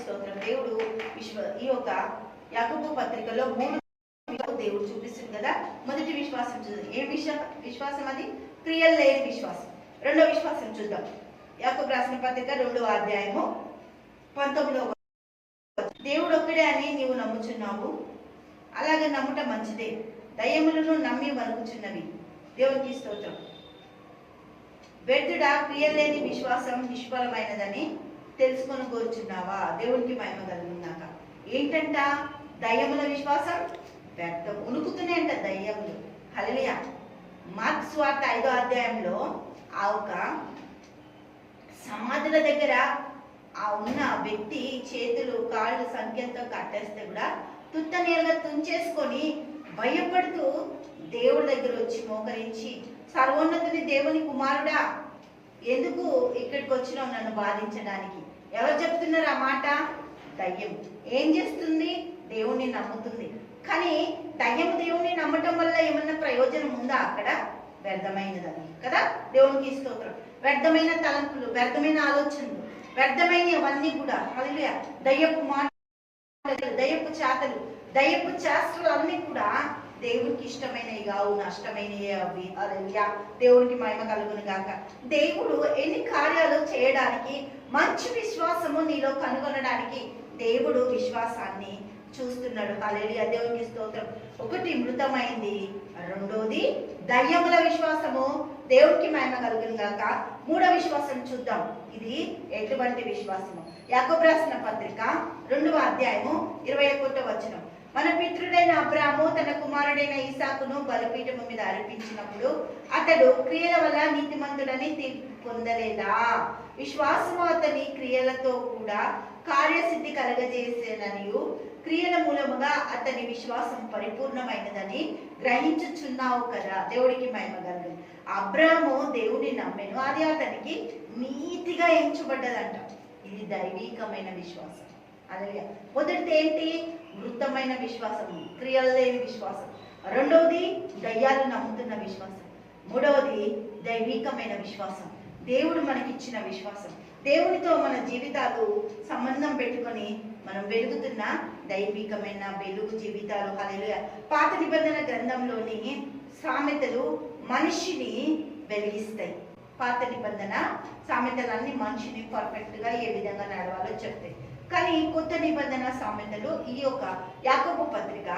స్తోత్రం. దేవుడు ఈ యొక్క యాకోబు పత్రికలో 3 దేవుడు చూపిస్తుంది కదా. మొదటి విశ్వాసం చూద్దాం. ఏం విశ్వాసం అది? క్రియలు లేని విశ్వాసం. రెండో విశ్వాసం చూద్దాం. యాకోబు రాసిన పత్రిక 2వ అధ్యాయము 19వ. దేవుడు ఒక్కడే అని నీవు నమ్ముచున్నావు, అలాగే నమ్ముట మంచిదే. దయ్యములను నమ్మి వణుకుచున్నవి. దేవునికి స్తోత్రం. వ్యర్థుడా, క్రియలేని విశ్వాసం నిష్ఫలమైనదని తెలుసుకొని కోరుచున్నావా? దేవునికి మహిమ కలుగునాక. ఏంటంట? దయ్యముల విశ్వాసం వ్యర్థం. ఉనుకుతున్నాయంట దయ్యములు. హల్లెలూయా. మార్కు సువార్త 5వ అధ్యాయంలో ఆ ఒక సమాధుల దగ్గర ఆ ఉన్న వ్యక్తి చేతులు కాళ్ళు సంఖ్యలతో కట్టేస్తే కూడా తుత్తనేరుగా తుంచేసుకొని భయపడుతూ దేవుడి దగ్గర వచ్చి మోకరించి, సర్వోన్నతుని దేవుని కుమారుడా, ఎందుకు ఇక్కడికి వచ్చినావు నన్ను బాధించడానికి? ఎవరు చెప్తున్నారు ఆ మాట? దయ్యం. ఏం చేస్తుంది? దేవుణ్ణి నమ్ముతుంది. కానీ దయ్యం దేవుణ్ణి నమ్మటం వల్ల ఏమన్నా ప్రయోజనం ఉందా? అక్కడ వ్యర్థమైనదని కదా. దేవునికి స్తోత్రం. వ్యర్థమైన తలంపులు, వ్యర్థమైన ఆలోచనలు, వ్యర్థమైన అవన్నీ కూడా హల్లెలూయా. దయ్యపు మాటలు, దయ్యపు చాతలు, దయ్యపు చేష్టలు అన్నీ కూడా దేవునికి ఇష్టమైనవి కావు, నష్టమైనవి అవి. హల్లెలూయా. దేవునికి మహిమ కలుగును గాక. దేవుడు ఎన్ని కార్యాలు చేయడానికి, మంచి విశ్వాసము నీలో కనుగొనడానికి దేవుడు విశ్వాసాన్ని చూస్తున్నాడు. హల్లెలూయా. దేవునికి స్తోత్రం. ఒకటి మృతమైంది, రెండోది దయ్యముల విశ్వాసము. దేవునికి మహిమ కలుగును గాక. మూడో విశ్వాసం చూద్దాం. ఇది ఎటువంటి విశ్వాసము? యాకోబు రాసిన పత్రిక 2వ అధ్యాయము 21వ వచనం. మన పితృడైన అబ్రాము తన కుమారుడైన ఇసాకును బలిపీఠము మీద అర్పించినప్పుడు అతడు క్రియల వల్ల నీతిమంతుడని తీర్పు పొందలేదా? విశ్వాసము అతని క్రియలతో కూడా కార్యసిద్ధి కలగజేసేననియు క్రియల మూలముగా అతని విశ్వాసం పరిపూర్ణమైనదని గ్రహించుచున్నావు కదా. దేవుడికి మహిమ కలుగును. అబ్రాము దేవుని నమ్మెను, అది అతనికి నీతిగా ఎంచబడ్డదంట. ఇది దైవికమైన విశ్వాసం. అలాగే మొదటిది ఏంటి? వృత్తమైన విశ్వాసం, క్రియలు లేని విశ్వాసం. రెండవది దయ్యాలు నమ్ముతున్న విశ్వాసం. మూడవది దైవికమైన విశ్వాసం, దేవుడు మనకిచ్చిన విశ్వాసం. దేవునితో మన జీవితాలు సంబంధం పెట్టుకొని మనం వెలుగుతున్న దైవికమైన వెలుగు జీవితాలు. హల్లెలూయా. పాత నిబంధన గ్రంథంలోని సామెతలు మనిషిని వెలిగిస్తాయి. పాత నిబంధన సామెతలన్నీ మనిషిని పర్ఫెక్ట్ గా ఏ విధంగా నడవాలో చెప్తాయి. కానీ కొత్త నిబంధన సామెతలు ఈ యొక్క యాకోబు పత్రిక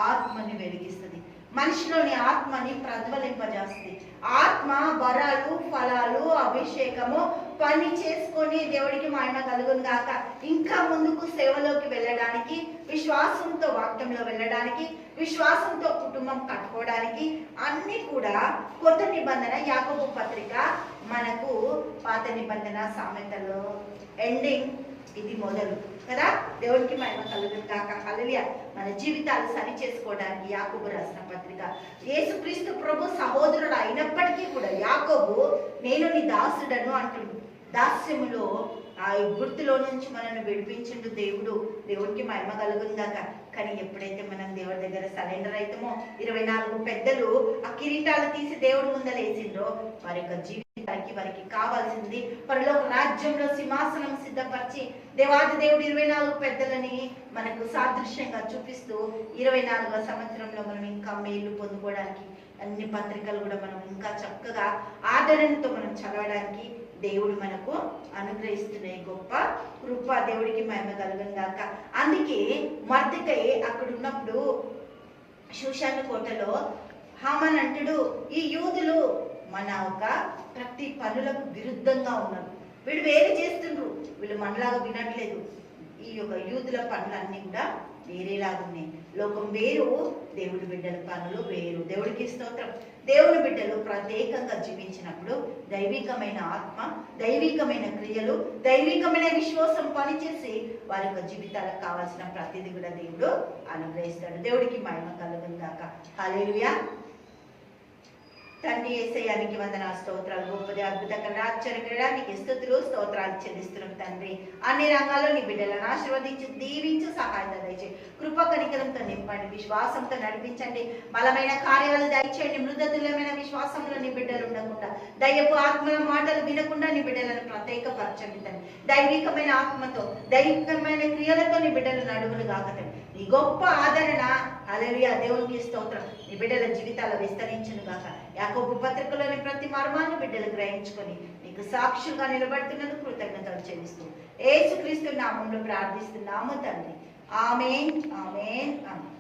ఆత్మని వెలిగిస్తుంది, మనిషిలోని ఆత్మని ప్రజ్వలింపజేస్తుంది. ఆత్మ వరాలు, ఫలాలు, అభిషేకము పని చేసుకొని దేవుడికి మహిమ కలుగును గాక. ఇంకా ముందుకు సేవలోకి వెళ్ళడానికి, విశ్వాసంతో వాక్యంలో వెళ్ళడానికి, విశ్వాసంతో కుటుంబం కట్టుకోవడానికి అన్ని కూడా కొత్త నిబంధన యాకోబు పత్రిక మనకు పాత నిబంధన సామెతలు ఎండింగ్ ఇది మొదలు కదా. దేవుడికి మహిమ కలుగును గాక. హల్లెలూయా. మన జీవితాలు సరి చేసుకోవడానికి యాకోబు రాసిన పత్రిక. యేసుక్రీస్తు ప్రభు సహోదరుడు అయినప్పటికీ కూడా యాకోబు నేను నీ దాసుడను అంటుంది. దాస్యములో ఆ గుర్తులో నుంచి మనల్ని విడిపించిండు దేవుడు. దేవుడికి మహిమ కలుగును గాక. కానీ ఎప్పుడైతే మనం దేవుడి దగ్గర సరెండర్ అవుతామో, 24 పెద్దలు ఆ కిరీటాలు తీసి దేవుడి ముందలేసిండ్రో వారి యొక్క జీవితానికి వారికి కావాల్సింది పరలోక రాజ్యంలో సింహాసనం సిద్ధపరిచి దేవాది దేవుడు 24 పెద్దలని మనకు సాదృశ్యంగా చూపిస్తూ 24వ సంవత్సరంలో మనం ఇంకా మేలు పొందుకోవడానికి అన్ని పత్రికలు కూడా మనం ఇంకా చక్కగా ఆదరణతో మనం చదవడానికి దేవుడు మనకు అనుగ్రహిస్తున్న గొప్ప కృప. దేవుడికి మహిమ కలుగును గాక. అందుకే మర్దెకై అక్కడ ఉన్నప్పుడు షూషాను కోటలో హామాన్ అంటుడు, ఈ యూదులు మన ఒక ప్రతి పనులకు విరుద్ధంగా ఉన్నారు, వీళ్ళు వేరే చేస్తుండ్రు, వీళ్ళు మనలాగా వినట్లేదు. ఈ యొక్క యూదుల పనులన్నీ కూడా వేరేలాగా ఉన్నాయి. లోకం వేరు, దేవుడి బిడ్డల పనులు వేరు. దేవుడికి స్తోత్రం. దేవుని బిడ్డలు ప్రత్యేకంగా జీవించినప్పుడు దైవికమైన ఆత్మ, దైవికమైన క్రియలు, దైవికమైన విశ్వాసం పనిచేసి వారి యొక్క జీవితాలకు కావాల్సిన ప్రతిదీ కూడా దేవుడు అనుగ్రహిస్తాడు. దేవుడికి మహిమ కలుగును గాక. హల్లెలూయా. తండ్రి యేసయ్యానికి వందన స్తోత్రాలు. గొప్పది అద్భుతంగా ఆశ్చర్యకరానికి స్తుతులు స్తోత్రాలు చెల్లిస్తున్నాం తండ్రి. అన్ని రంగాల్లో నీ బిడ్డలను ఆశీర్వదించి దీవించు, సహాయత దయచేయి. కృప కనికరంతో నింపండి, విశ్వాసంతో నడిపించండి. బలమైన కార్యాలు దయచేయండి. మృదతుల్యమైన విశ్వాసంలో నీ బిడ్డలు ఉండకుండా, దయ్యపు ఆత్మల మాటలు వినకుండా నీ బిడ్డలను ప్రత్యేకపరచండి తండ్రి. దైవికమైన ఆత్మతో, దైవికమైన క్రియలతో నీ బిడ్డలు నడుములు కాకతండి. నీ గొప్ప ఆదరణ హల్లెలూయా దేవునికి స్తోత్రం నీ బిడ్డల జీవితాలు విస్తరించును గాక. యాకోబు పత్రికలోని ప్రతి మర్మాన్ని బిడ్డలు గ్రహించుకొని నీకు సాక్షులుగా నిలబడుతున్నందుకు కృతజ్ఞతలు చెల్లిస్తూ యేసుక్రీస్తు నామములో ప్రార్థిస్తున్నాము తండ్రి. ఆమేన్, ఆమేన్, ఆమేన్.